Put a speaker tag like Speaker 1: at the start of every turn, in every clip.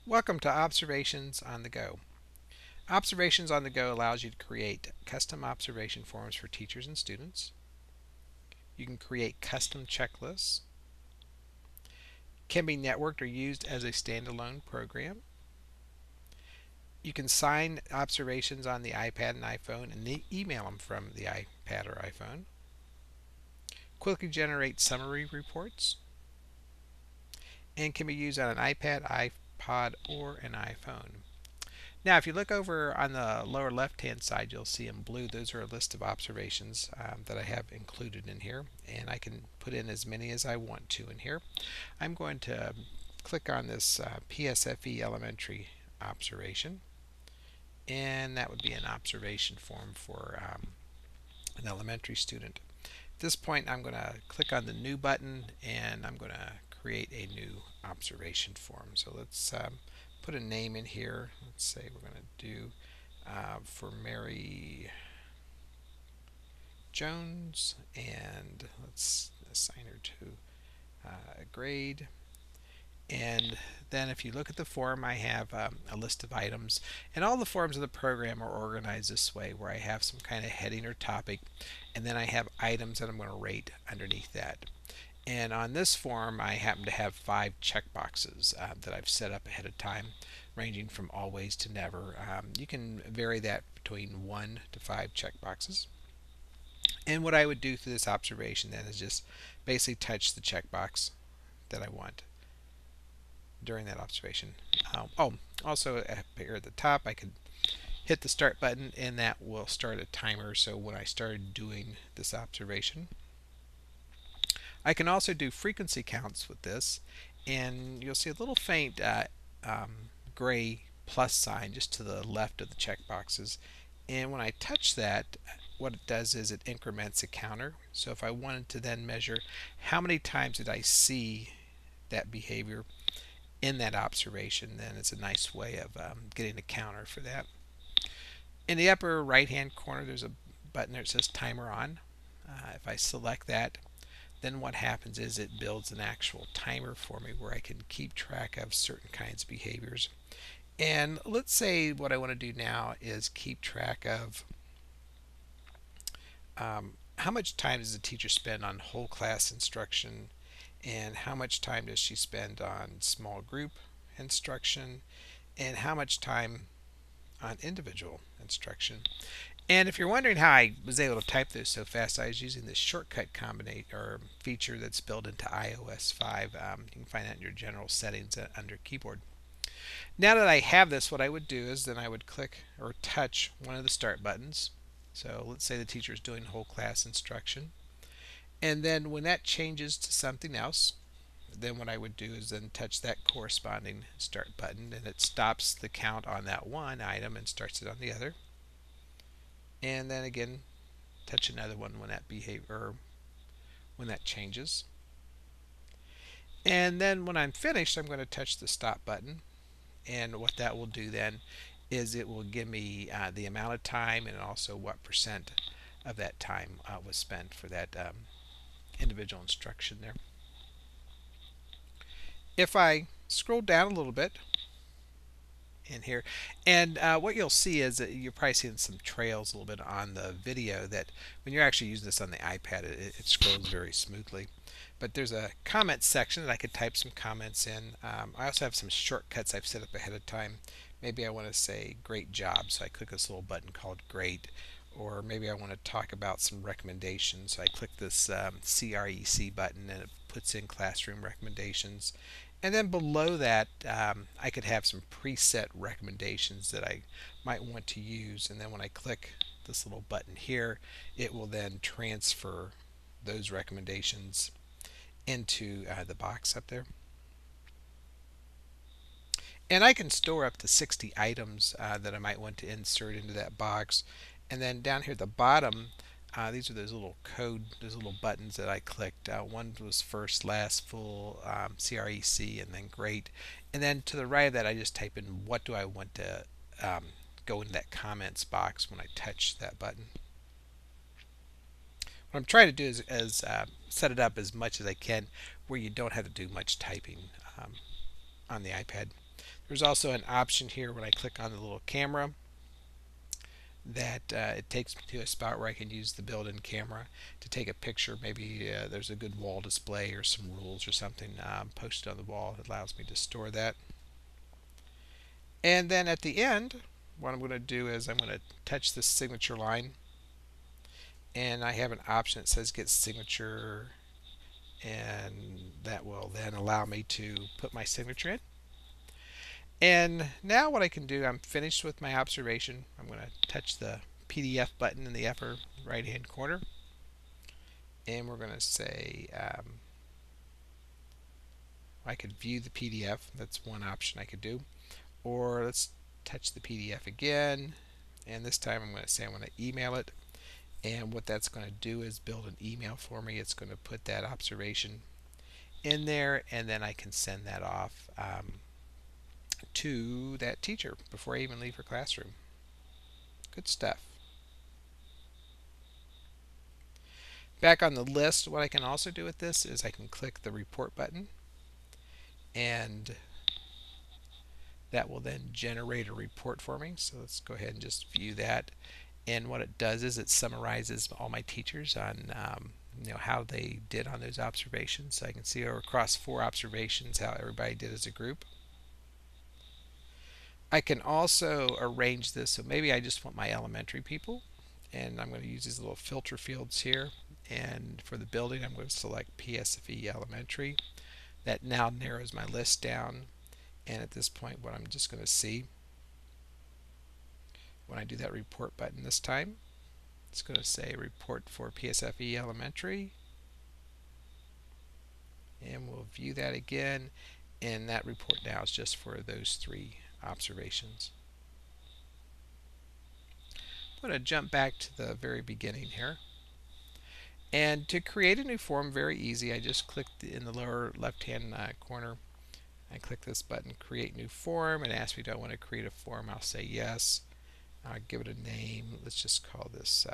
Speaker 1: Welcome to Observations on the Go. Observations on the Go allows you to create custom observation forms for teachers and students. You can create custom checklists. Can be networked or used as a standalone program. You can sign observations on the iPad and iPhone and email them from the iPad or iPhone. Quickly generate summary reports and can be used on an iPad, iPod, or an iPhone. Now, if you look over on the lower left-hand side, you'll see in blue, those are a list of observations that I have included in here, and I can put in as many as I want to in here. I'm going to click on this PSFE elementary observation, and that would be an observation form for an elementary student. At this point, I'm going to click on the New button, and I'm going to create a new observation form. So let's put a name in here. Let's say we're going to do for Mary Jones, and let's assign her to a grade. And then if you look at the form, I have a list of items, and all the forms of the program are organized this way, where I have some kind of heading or topic, and then I have items that I'm going to rate underneath that. And on this form, I happen to have 5 checkboxes that I've set up ahead of time, ranging from always to never. You can vary that between 1 to 5 checkboxes. And what I would do through this observation then is just basically touch the checkbox that I want during that observation. Also up here at the top, I could hit the start button, and that will start a timer. So when I started doing this observation, I can also do frequency counts with this, and you'll see a little faint gray plus sign just to the left of the checkboxes. And when I touch that, what it does is it increments a counter. So if I wanted to then measure how many times did I see that behavior in that observation, then it's a nice way of getting a counter for that. In the upper right hand corner, there's a button that says timer on. If I select that, then what happens is it builds an actual timer for me where I can keep track of certain kinds of behaviors. And let's say what I want to do now is keep track of how much time does the teacher spend on whole class instruction, and how much time does she spend on small group instruction, and how much time on individual instruction. And if you're wondering how I was able to type this so fast, I was using this shortcut combination or feature that's built into iOS 5. You can find that in your general settings under keyboard. Now that I have this, what I would do is then I would click or touch one of the start buttons. So let's say the teacher is doing whole class instruction. And then when that changes to something else, then what I would do is then touch that corresponding start button, and it stops the count on that one item and starts it on the other. And then again, touch another one when that behavior, when that changes. And then when I'm finished, I'm going to touch the stop button, and what that will do then is it will give me the amount of time and also what percent of that time was spent for that individual instruction there. If I scroll down a little bit in here, and what you'll see is that you're probably seeing some trails a little bit on the video, that when you're actually using this on the iPad, it scrolls very smoothly. But there's a comment section that I could type some comments in. I also have some shortcuts I've set up ahead of time. Maybe I want to say great job, so I click this little button called great. Or maybe I want to talk about some recommendations, so I click this CREC button, and it puts in classroom recommendations. And then below that, I could have some preset recommendations that I might want to use. And then when I click this little button here, it will then transfer those recommendations into the box up there. And I can store up to 60 items that I might want to insert into that box. And then down here at the bottom, these are those little those little buttons that I clicked. One was first, last, full, CREC, and then great. And then to the right of that, I just type in what do I want to go in that comments box when I touch that button. What I'm trying to do is set it up as much as I can where you don't have to do much typing. on the iPad. There's also an option here when I click on the little camera that it takes me to a spot where I can use the built-in camera to take a picture. Maybe there's a good wall display or some rules or something posted on the wall. It allows me to store that. And then at the end, what I'm going to do is I'm going to touch this signature line, and I have an option that says get signature, and that will then allow me to put my signature in. And now what I can do, I'm finished with my observation. I'm going to touch the PDF button in the upper right hand corner, and we're going to say I could view the PDF. That's one option I could do. Or let's touch the PDF again, and this time I'm going to say I want to email it. And what that's going to do is build an email for me. It's going to put that observation in there, and then I can send that off to that teacher before I even leave her classroom. Good stuff. Back on the list, what I can also do with this is I can click the report button, and that will then generate a report for me. So let's go ahead and just view that. And what it does is it summarizes all my teachers on how they did on those observations. So I can see across 4 observations how everybody did as a group. I can also arrange this, so maybe I just want my elementary people, and I'm going to use these little filter fields here. And for the building, I'm going to select PSFE Elementary. That now narrows my list down. And at this point, what I'm just going to see when I do that report button this time, it's going to say report for PSFE Elementary. And we'll view that again. And that report now is just for those 3 observations. I'm going to jump back to the very beginning here. And to create a new form, very easy. I just clicked in the lower left-hand corner. I click this button, Create New Form, and ask me, do I want to create a form? I'll say yes. I'll give it a name. Let's just call this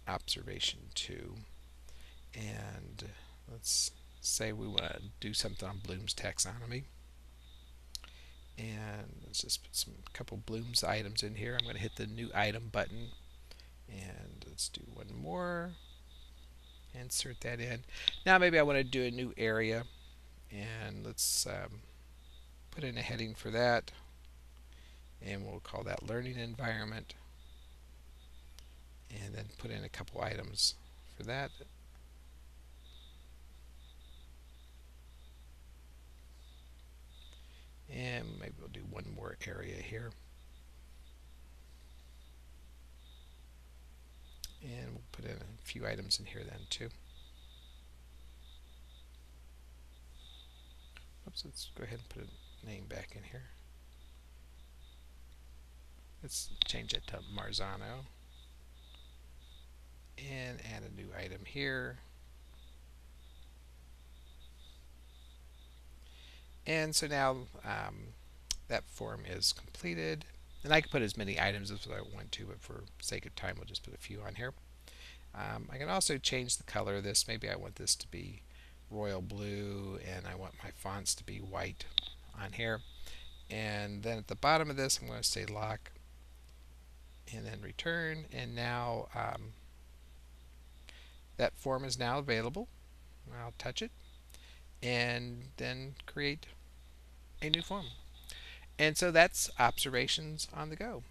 Speaker 1: Observation 2. And let's say we want to do something on Bloom's taxonomy. And let's just put a couple Bloom's items in here. I'm going to hit the New Item button. And let's do one more. Insert that in. Now maybe I want to do a new area. And let's put in a heading for that. And we'll call that Learning Environment. And then put in a couple items for that. And maybe we'll do one more area here. And we'll put in a few items in here then too. Oops, let's go ahead and put a name back in here. Let's change it to Marzano. And add a new item here. And so now that form is completed. And I can put as many items as I want to, but for sake of time, we'll just put a few on here. I can also change the color of this. Maybe I want this to be royal blue, and I want my fonts to be white on here. And then at the bottom of this, I'm going to say lock, and then return. And now that form is now available. I'll touch it, and then create a new form. And so that's observations on the go.